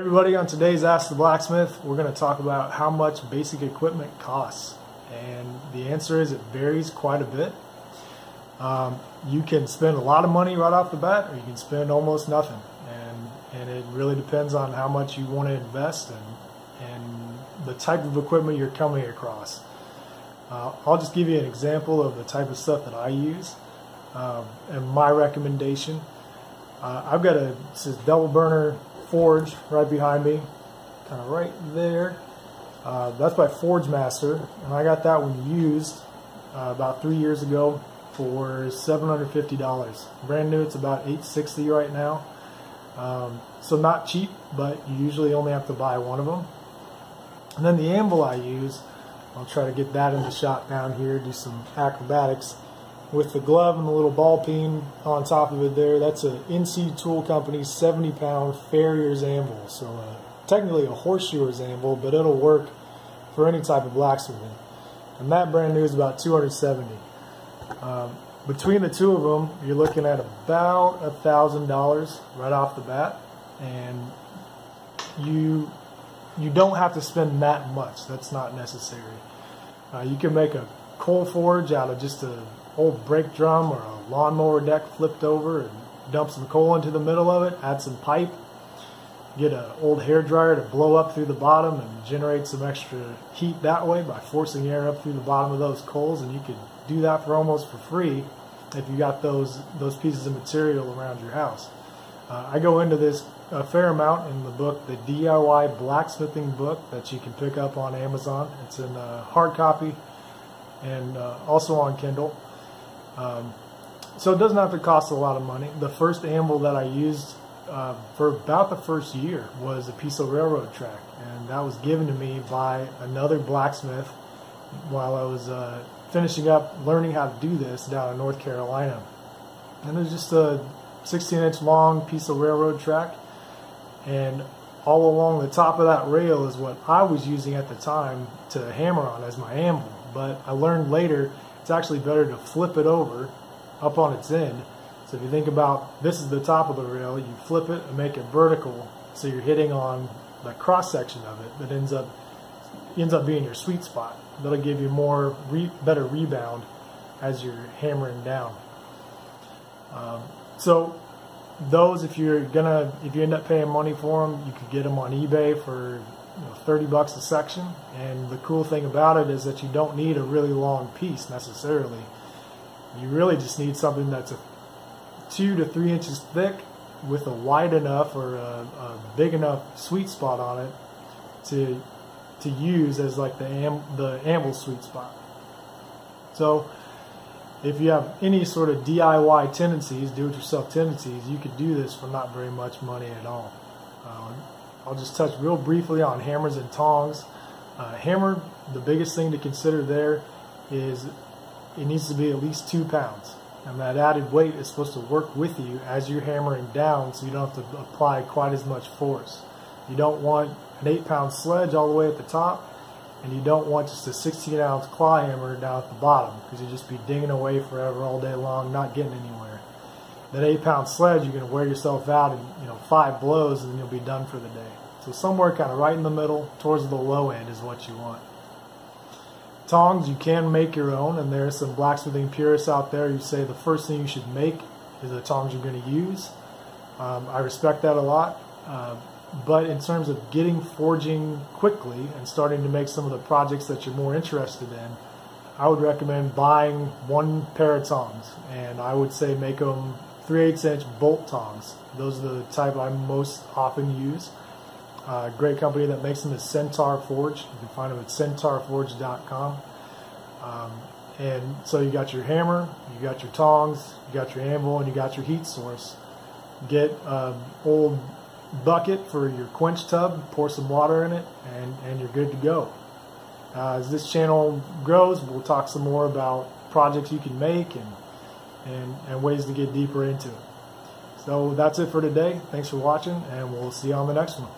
everybody, on today's Ask the Blacksmith, we're going to talk about how much basic equipment costs. And the answer is it varies quite a bit. You can spend a lot of money right off the bat, or you can spend almost nothing. And it really depends on how much you want to invest and the type of equipment you're coming across. I'll just give you an example of the type of stuff that I use and my recommendation. I've got this double burner forge right behind me, kind of right there. That's by Forge Master, and I got that one used about 3 years ago for $750. Brand new, it's about $860 right now. So not cheap, but you usually only have to buy one of them. And then the anvil I use, I'll try to get that in the shot down here, do some acrobatics. With the glove and the little ball peen on top of it there, that's a NC Tool Company 70-pound Farrier's anvil. So technically a horseshoer's anvil, but it'll work for any type of blacksmithing. And that brand new is about $270. Between the two of them, you're looking at about $1,000 right off the bat, and you don't have to spend that much. That's not necessary. You can make a coal forge out of just a old brake drum or a lawnmower deck flipped over and dump some coal into the middle of it, add some pipe, get an old hair dryer to blow up through the bottom and generate some extra heat that way by forcing air up through the bottom of those coals, and you could do that for almost for free if you got those pieces of material around your house. I go into this a fair amount in the book, the DIY Blacksmithing book that you can pick up on Amazon. It's in hard copy and also on Kindle. So it doesn't have to cost a lot of money. The first anvil that I used for about the first year was a piece of railroad track, and that was given to me by another blacksmith while I was finishing up learning how to do this down in North Carolina. And it was just a 16-inch long piece of railroad track, and all along the top of that rail is what I was using at the time to hammer on as my anvil. But I learned later it's actually better to flip it over up on its end. So if you think about, this is the top of the rail, you flip it and make it vertical, so you're hitting on the cross section of it that ends up being your sweet spot. That'll give you better rebound as you're hammering down. So those, if you end up paying money for them, you could get them on eBay for 30 bucks a section. And the cool thing about it is that you don't need a really long piece necessarily. You really just need something that's 2 to 3 inches thick with a wide enough or a big enough sweet spot on it to use as like the anvil sweet spot. So if you have any sort of DIY tendencies, do-it-yourself tendencies, you could do this for not very much money at all. I'll just touch real briefly on hammers and tongs. Hammer, the biggest thing to consider there is it needs to be at least 2 pounds. And that added weight is supposed to work with you as you're hammering down, so you don't have to apply quite as much force. You don't want an 8-pound sledge all the way at the top, and you don't want just a 16-ounce claw hammer down at the bottom, because you'll just be dinging away forever all day long, not getting anywhere. That 8-pound sledge, you're going to wear yourself out in 5 blows, and then you'll be done for the day. So somewhere kind of right in the middle, towards the low end, is what you want. Tongs, you can make your own, and there are some blacksmithing purists out there who say the first thing you should make is the tongs you're going to use. I respect that a lot. But in terms of getting forging quickly and starting to make some of the projects that you're more interested in, I would recommend buying one pair of tongs, and I would say make them 3/8-inch bolt tongs. Those are the type I most often use. Great company that makes them is Centaur Forge. You can find them at centaurforge.com. And so you got your hammer, you got your tongs, you got your anvil, and you got your heat source. Get an old bucket for your quench tub, pour some water in it, and you're good to go. As this channel grows, we'll talk some more about projects you can make and ways to get deeper into it. So that's it for today. Thanks for watching, and we'll see you on the next one.